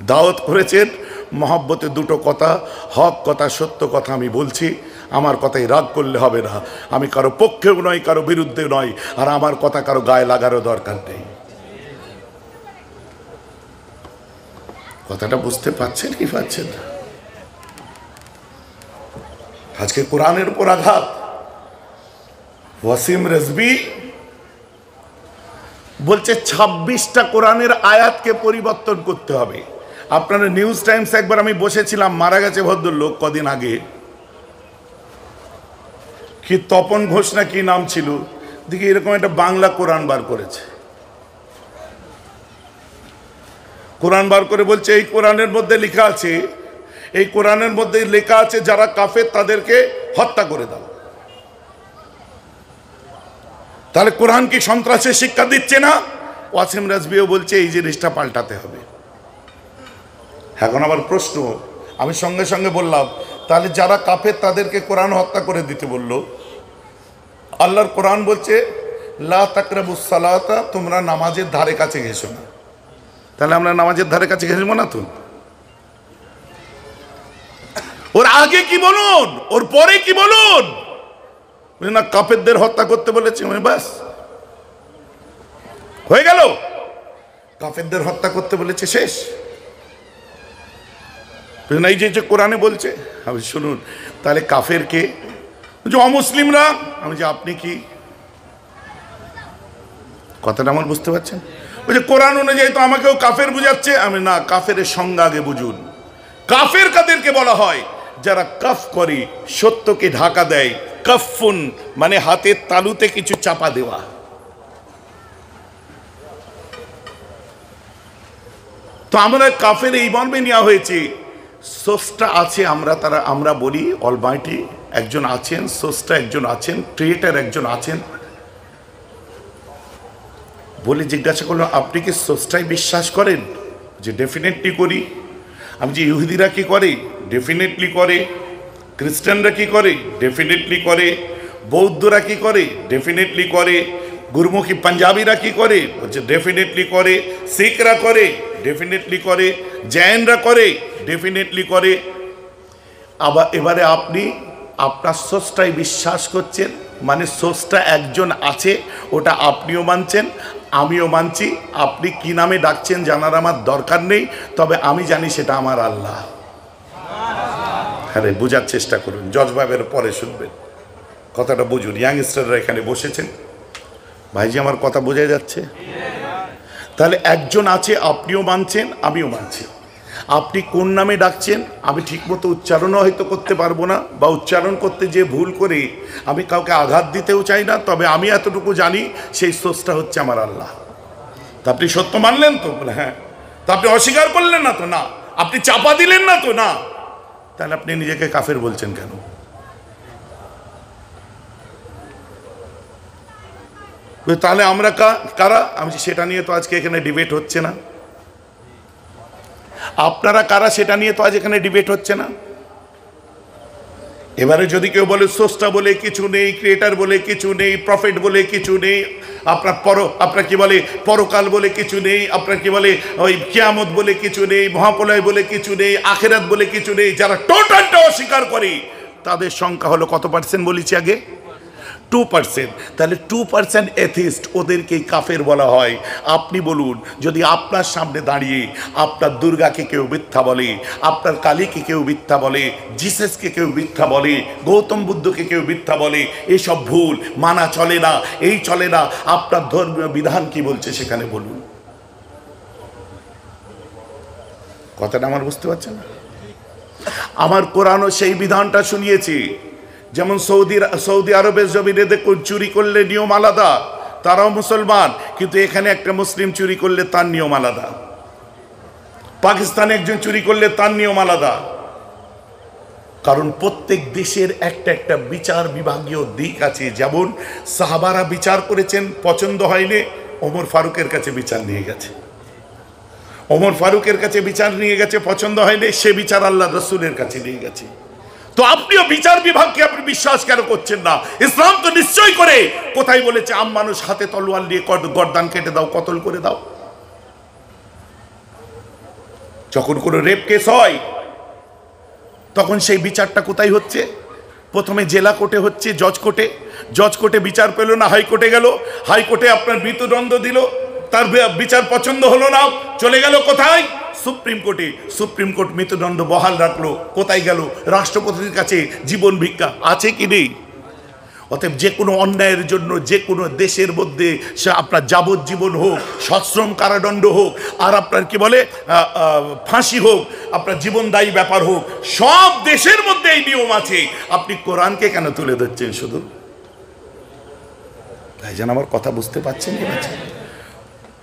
দাওয়াত করেছেন, মহব্বতে দুটো কথা, হক কথা, সত্য কথা আমি বলছি। আমার কথাই রাগ করলে হবে না। আমি কারো পক্ষেও নয়, কারো বিরুদ্ধে নয়, আর আমার কথা কারো গায়ে লাগারও দরকার নেই। কথাটা বুঝতে পারছেন কি পাচ্ছেন না? আজকে কোরআনের উপর আঘাত। ওয়াসিম রেজভি বলছে 26টা কোরআনের আয়াতকে পরিবর্তন করতে হবে। আপনারা নিউজ টাইমস একবার আমি বসেছিলাম, মারা গেছে ভদ্রলোক কদিন আগে, কি তপন ঘোষ না কি নাম ছিল, দেখি এরকম একটা বাংলা কোরআন বার করেছে। কোরআন বার করে বলছে এই কোরআনের মধ্যে লেখা আছে, এই কোরআনের মধ্যে লেখা আছে যারা কাফের তাদেরকে হত্যা করে দাও। তাহলে কোরআন কি সন্ত্রাসের শিক্ষা দিচ্ছে না? ওয়াসিম রাজবিও বলছে এই জিনিসটা পাল্টাতে হবে। এখন আবার প্রশ্ন, আমি সঙ্গে সঙ্গে বললাম তাহলে যারা কাফের তাদেরকে কোরআন হত্যা করে দিতে বললো। আল্লাহর কোরআন বলছে লা তাকরাবুস সালাতা, তোমরা নামাজের ধারে কাছে ঘেসো না। তাহলে আমরা নামাজের ধারে কাছে ঘেসবো না তো? ওর আগে কি বলুন, ওর পরে কি বলুন? না কাফেরদের হত্যা করতে বলেছে, মানে ব্যাস হয়ে গেল। কাফেরদের হত্যা করতে বলেছে, শেষ। এই যে কোরআনে বলছে, আমি শুনুন তাহলে কাফের কে? যে অমুসলিমরা। আমি যে আপনি কি কথাটা আমার বুঝতে পারছেন? ওই যে কোরআন অনুযায়ী তো আমাকেও কাফের বুঝাচ্ছে। আমি না, কাফের সংজ্ঞা আগে বুঝুন। কাফের কাদেরকে বলা হয়? যারা কাফ করে, সত্যকে ঢাকা দেয়। কাফুন মানে হাতের তালুতে কিছু চাপা দেওয়া। তো আমরা কাফের এই মর্মে নেওয়া হয়েছে, স্রষ্টা আছে, আমরা বলি অলমাইটি একজন আছেন, স্রষ্টা একজন আছেন, ক্রিয়েটার একজন আছেন। বলে জিজ্ঞাসা করলো আপনি কি স্রষ্টায় বিশ্বাস করেন? যে ডেফিনেটলি করি। আমি যে ইহুদিরা কি করে? ডেফিনেটলি করে। খ্রিস্টানরা কি করে? ডেফিনেটলি করে। বৌদ্ধরা কি করে? ডেফিনেটলি করে। গুরুমুখী পাঞ্জাবিরা কি করে? বলছে ডেফিনেটলি করে। শিখরা করে? ডেফিনেটলি করে। জৈনরা করে? ডেফিনেটলি করে। আবার এবারে আপনি আপনার স্রষ্টায় বিশ্বাস করছেন, মানে স্রষ্টা একজন আছে, ওটা আপনিও মানছেন, আমিও মানছি। আপনি কি নামে ডাকছেন জানার আমার দরকার নেই, তবে আমি জানি সেটা আমার আল্লাহ। আরে বোঝার চেষ্টা করুন, জজবাবের পরে শুনবেন, কথাটা বুঝুন। ইয়াংস্টাররা এখানে বসেছেন, ভাইজি আমার কথা বোঝা যাচ্ছে? তাহলে একজন আছে, আপনিও মানছেন, আমিও মানছি। আপনি কোন নামে ডাকছেন আমি ঠিকমতো উচ্চারণও হয়তো করতে পারবো না, বা উচ্চারণ করতে যে ভুল করে আমি কাউকে আঘাত দিতেও চাই না, তবে আমি এতটুকু জানি সেই স্রষ্টা হচ্ছে আমার আল্লাহ। তা আপনি সত্য মানলেন তো? বলে হ্যাঁ। তা আপনি অস্বীকার করলেন না তো? না। আপনি চাপা দিলেন না তো? না। তাহলে আপনি নিজেকে কাফের বলছেন কেন? তাহলে আমরা কারা? আমি সেটা নিয়ে তো আজকে এখানে ডিবেট হচ্ছে না। আপনারা কারা সেটা নিয়ে তো আজ এখানে ডিবেট হচ্ছে না। এবারে যদি কেউ বলে স্রষ্টা বলে কিছু নেই, ক্রিয়েটার বলে কিছু নেই, প্রফেট বলে কিছু নেই, আপনার কি বলে পরকাল বলে কিছু নেই, আপনার কি বলে ওই কিয়ামত বলে কিছু নেই, মহাপ্রলয় বলে কিছু নেই, আখিরাত বলে কিছু নেই, যারা টোটালটা অস্বীকার করে তাদের সংখ্যা হলো কত পার্সেন্ট বলেছি আগে? 2%। তাহলে 2% এথিস্ট, ওদেরকেই কাফের বলা হয়। আপনি বলুন, যদি আপনার সামনে দাঁড়িয়ে আপনার দুর্গাকে কেউ মিথ্যা বলে, আপনার কালীকে কেউ মিথ্যা বলে, জিসাসকে কেউ মিথ্যা বলে, গৌতম বুদ্ধকে কেউ মিথ্যা বলে, এসব ভুল, মানা চলে না, এই চলে না, আপনার ধর্মীয় বিধান কি বলছে সেখানে বলুন। কথাটা আমার বুঝতে পারছেন না? আমার কোরআনও সেই বিধানটা শুনিয়েছি। যেমন সৌদি আরবের জমিনে দেখুন, চুরি করলে নিয়ম আলাদা, তারাও মুসলমান, কিন্তু এখানে একটা মুসলিম চুরি করলে তার নিয়ম আলাদা। পাকিস্তানে একজন চুরি করলে তার নিয়ম আলাদা। কারণ প্রত্যেক দেশের একটা বিচার বিভাগীয় দিক আছে। যেমন সাহাবারা বিচার করেছেন, পছন্দ হয়নি, ওমর ফারুকের কাছে বিচার নিয়ে গেছে। ওমর ফারুকের কাছে বিচার নিয়ে গেছে, পছন্দ হয়নি, সে বিচার আল্লাহ রসুলের কাছে নিয়ে গেছে। তো আপনিও বিচার বিভাগকে আপনি বিশ্বাস কেন করছেন না? ইসলাম তো নিশ্চয় করে। কোথায় বলেছে আম মানুষ হাতে তলোয়ার নিয়ে গর্দান কেটে দাও, কতল করে দাও? যখন কোনো রেপ কেস হয় তখন সেই বিচারটা কোথায় হচ্ছে? প্রথমে জেলা কোর্টে হচ্ছে, জজ কোর্টে বিচার পেল না, হাইকোর্টে গেল, হাইকোর্টে আপনার মৃত্যুদণ্ড দিল, তার বিচার পছন্দ হলো না, চলে গেল কোথায়? সুপ্রিম কোর্টে। সুপ্রিম কোর্ট মৃত্যুদণ্ড বহাল রাখলো, কোথায় গেল? রাষ্ট্রপতির কাছে জীবন ভিক্ষা। আছে কি নেই? অতএব যে কোনো অন্যায়ের জন্য যে কোনো দেশের মধ্যে সে আপনার যাবজ্জীবন হোক, সশ্রম কারাদণ্ড হোক, আর আপনার কি বলে ফাঁসি হোক, আপনার জীবনদায়ী ব্যাপার হোক, সব দেশের মধ্যে এই নিয়ম আছে। আপনি কোরআনকে কেন তুলে ধরছেন শুধু? তাই যেন আমার কথা বুঝতে পারছেন কি পারছেন?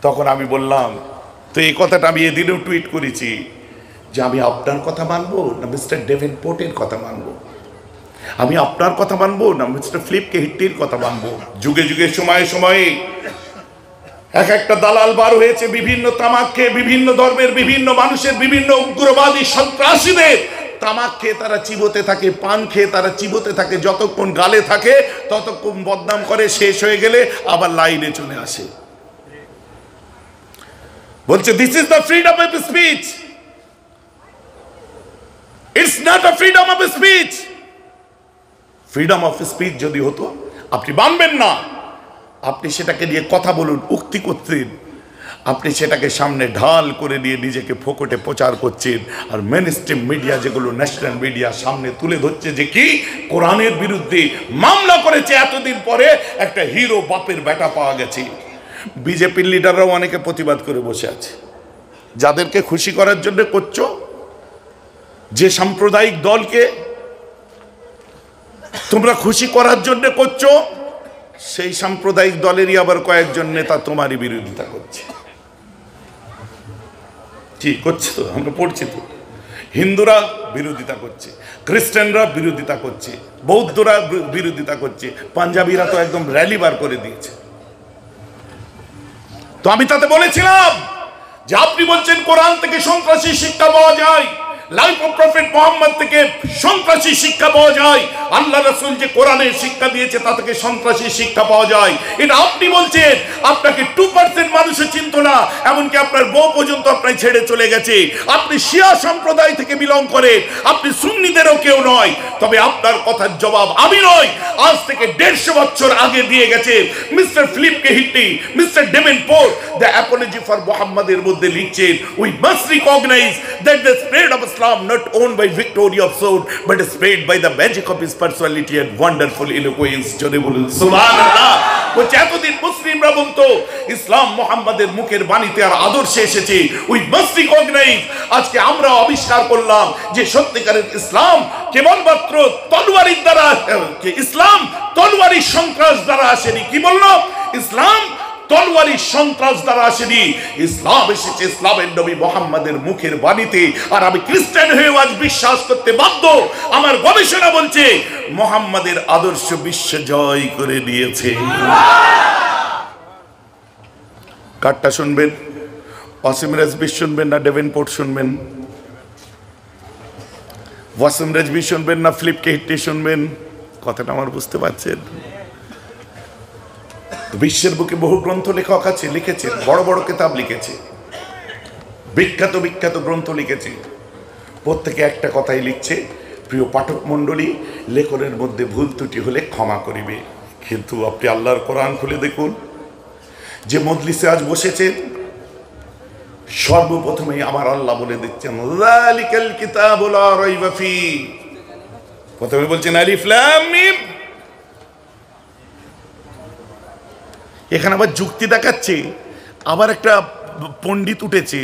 তখন আমি বললাম, তো এই কথাটা আমি এদিনেও টুইট করেছি, যে আমি আপনার কথা মানবো না মিস্টার ডেভেনপোর্টের কথা মানবো? আমি আপনার কথা মানবো না মিস্টার ফিলিপ কে হিট্টির কথা মানবো? যুগে যুগে সময়ে সময়ে এক একটা দালাল বার হয়েছে, বিভিন্ন তামাক খেয়ে বিভিন্ন ধর্মের বিভিন্ন মানুষের বিভিন্ন উগ্রবাদী সন্ত্রাসীদের তামাক খেয়ে তারা চিবোতে থাকে, পান খেয়ে তারা চিবোতে থাকে, যতক্ষণ গালে থাকে ততক্ষণ বদনাম করে, শেষ হয়ে গেলে আবার লাইনে চলে আসে, বলছে this is the freedom of speech. It's not a freedom of speech. Freedom of speech যদি হতো, আপনি মানবেন না, আপনি সেটাকে নিয়ে কথা বলুন, উক্তি করতেন, আপনি সেটাকে সামনে ঢাল করে নিয়ে নিজেকে ফোকটে প্রচার করছেন। আর মেন স্ট্রিম মিডিয়া, যেগুলো ন্যাশনাল মিডিয়া, সামনে তুলে ধরছে যে কি কোরআনের বিরুদ্ধে মামলা করেছে, এতদিন পরে একটা হিরো বাপের বেটা পাওয়া গেছে। বিজেপির লিডাররাও অনেকে প্রতিবাদ করে বসে আছে। যাদেরকে খুশি করার জন্য করছো, যে সাম্প্রদায়িক দলকে তোমরা খুশি করার জন্য করছো, সেই সাম্প্রদায়িক দলেরই আবার কয়েকজন নেতা তোমারই বিরোধিতা করছে। কি করছে? তো আমরা পড়ছি তো, হিন্দুরা বিরোধিতা করছে, খ্রিস্টানরা বিরোধিতা করছে, বৌদ্ধরা বিরোধিতা করছে, পাঞ্জাবিরা তো একদম র্যালি বার করে দিয়েছে। তো আমি তাতে বলেছিলাম যে আপনি বলছেন কোরআন থেকে সন্ত্রাসী শিক্ষা পাওয়া যায়, লাইফ অফ প্রফেট মুহাম্মদ থেকে সন্ত্রাসী শিক্ষা পাওয়া যায়, আল্লাহ রাসূল যে কোরআনের শিক্ষা দিয়েছে তা থেকে সন্ত্রাসী শিক্ষা পাওয়া যায়, এটা আপনি বলছেন। আপনাকে 2% মানুষে চিনত না, এমনকি আপনার বউ পর্যন্ত আপনার ছেড়ে চলে গেছে। আপনি শিয়া সম্প্রদায় থেকে বিলং করেন, আপনি সুন্নিদেরও কেউ নয়। তবে আপনার কথার জবাব আমি নয়, আজ থেকে 150 বছর আগে দিয়ে গেছে mister Philip K Hitti, mister Davenport the apology for মুহাম্মদের মধ্যে লিখছেন, we must recognise that the spirit of Islam not owned by victory of sword but spread by the magic of his personality and wonderful eloquence. জোরে বলুন সুবহানাল্লাহ। বলছে এতদিন মুসলিমরা বলতো ইসলাম মুহাম্মাদের মুখের বাণীতে আর আদর্শে এসেছে, উই মাস্ট রিকগনাইজ। আজকে আমরা আবিষ্কার করলাম যে সত্যিকারের ইসলাম কেবলমাত্র তলোয়ারের দ্বারা, ইসলাম তলোয়ারি সন্ত্রাস দ্বারা আসেনি। কি বললো? ইসলাম তলোয়ারি সন্ত্রাস দ্বারা আসেনি, ইসলাম এসেছে ইসলামের নবী মুহাম্মাদের মুখের বাণীতে। আর আমি খ্রিস্টান হয়ে আজ বিশ্বাস করতে বাধ্য, আমার গবেষণা বলছে মুহাম্মাদের আদর্শ বিশ্ব জয় করে দিয়েছে। কারটা শুনবেন? ওয়াসিম রেজভি শুনবেন না ডেভেনপোর্ট শুনবেন? ওয়াসিম রেজভি শুনবেন না ফিলিপ কে হিট্টি শুনবেন? কথাটা আমার বুঝতে পারছেন? বিশ্বের বুকে বহু গ্রন্থ লেখক আছে, লিখেছে, বড় বড় কিতাব লিখেছে, বিখ্যাত বিখ্যাত গ্রন্থ লিখেছে। প্রত্যেকে একটা কথাই লিখছে, প্রিয় পাঠক মণ্ডলী, লেখনের মধ্যে ভুল ত্রুটি হলে ক্ষমা করিবে। কিন্তু আপনি আল্লাহর কোরআন খুলে দেখুন, যে মজলিসে আজ বসেছেন সর্বপ্রথমেই আমার আল্লাহ বলে দিচ্ছেন যালিকাল কিতাবু লা রাইবা ফি। প্রথমে বলছেন আলিফ লাম মিম। এখানে আবার যুক্তি দেখাচ্ছে। আবার একটা পণ্ডিত উঠেছে,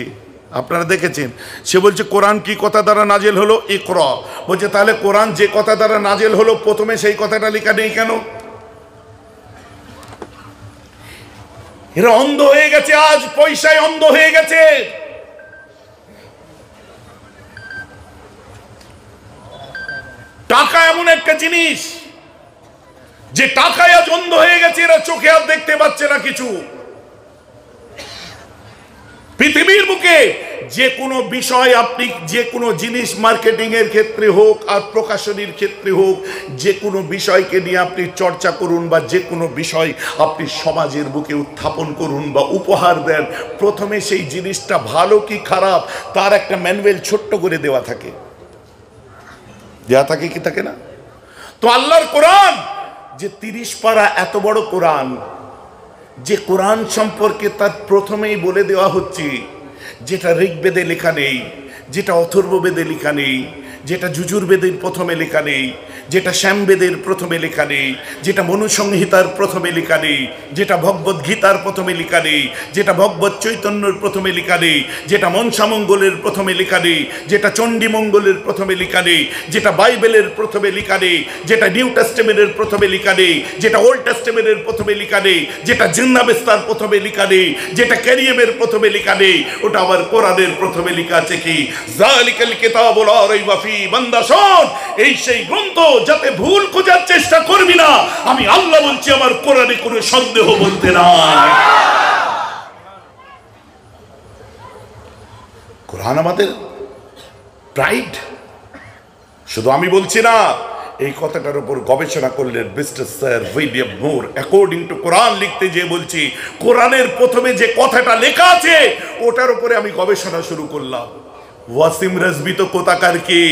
আপনারা দেখেছেন, সে বলছে কোরআন কি কথা দ্বারা নাজেল হলো? ইকরা। বলছে তাহলে কোরআন যে কথা দ্বারা নাজেল হলো প্রথমে সেই কথাটা লেখা নেই কেন? এরা অন্ধ হয়ে গেছে, আজ পয়সায় অন্ধ হয়ে গেছে। টাকা এমন একটা জিনিস যে টাকায় আজ অন্ধ হয়ে গেছে, এরা চোখে আর দেখতে পাচ্ছে না কিছু। পৃথিবীর বুকে যে কোনো বিষয়, আপনি যে কোনো জিনিস মার্কেটিংয়ের ক্ষেত্রে হোক আর প্রকাশনীর ক্ষেত্রে হোক, যে কোনো বিষয়কে নিয়ে আপনি চর্চা করুন বা যে কোনো বিষয় আপনি সমাজের বুকে উত্থাপন করুন বা উপহার দেন, প্রথমে সেই জিনিসটা ভালো কি খারাপ তার একটা ম্যানুয়াল ছোট্ট করে দেওয়া থাকে, কি থাকে না? তো আল্লাহর কোরআন যে 30 পারা এত বড় কোরআন, যে কোরআন সম্পর্কে তার প্রথমেই বলে দেওয়া হচ্ছে যেটা ঋগ্বেদে লেখা নেই, যেটা অথর্ববেদে লেখা নেই, যেটা যজুর্বেদের প্রথমে লেখা নেই, যেটা শ্যামবেদের প্রথমে লেখা নেই, যেটা মনুসংহিতার প্রথমে লেখা নেই, যেটা ভগবদ গীতার প্রথমে লেখা নেই, যেটা ভগবত চৈতন্যের প্রথমে লেখা নেই, যেটা মনসামঙ্গলের প্রথমে লেখা নেই, যেটা চণ্ডীমঙ্গলের প্রথমে লেখা নেই, যেটা বাইবেলের প্রথমে লেখা নেই, যেটা নিউ টেস্টামেন্টের প্রথমে লেখা নেই, যেটা ওল্ড টেস্টামেন্টের প্রথমে লেখা নেই, যেটা জিন্নাবেস্তার প্রথমে লেখা নেই, যেটা ক্যারিয়ামের প্রথমে লেখা নেই, ওটা আবার কোরআনের প্রথমে লেখা আছে কি যালিকাল কিতাবু লা রাইবা ফি। বান্দা শোন, এই সেই গ্রন্থ, যাতে ভুল খোঁজার চেষ্টা করবি না। আমি আল্লাহ বলছি, আমার কোরআনে কোনো সন্দেহ বলতে নাই। কোরআন আমাদের প্রাইড। শুধু আমি বলছি না, এই কথাটার উপর গবেষণা করলেন mister sir William Muir. According to কোরআন লিখতে যে বলছি, কোরআনের প্রথমে যে কথাটা লেখা আছে ওটার উপরে আমি গবেষণা শুরু করলাম। ওয়াসিম রাজবি তো কোথাকার কি?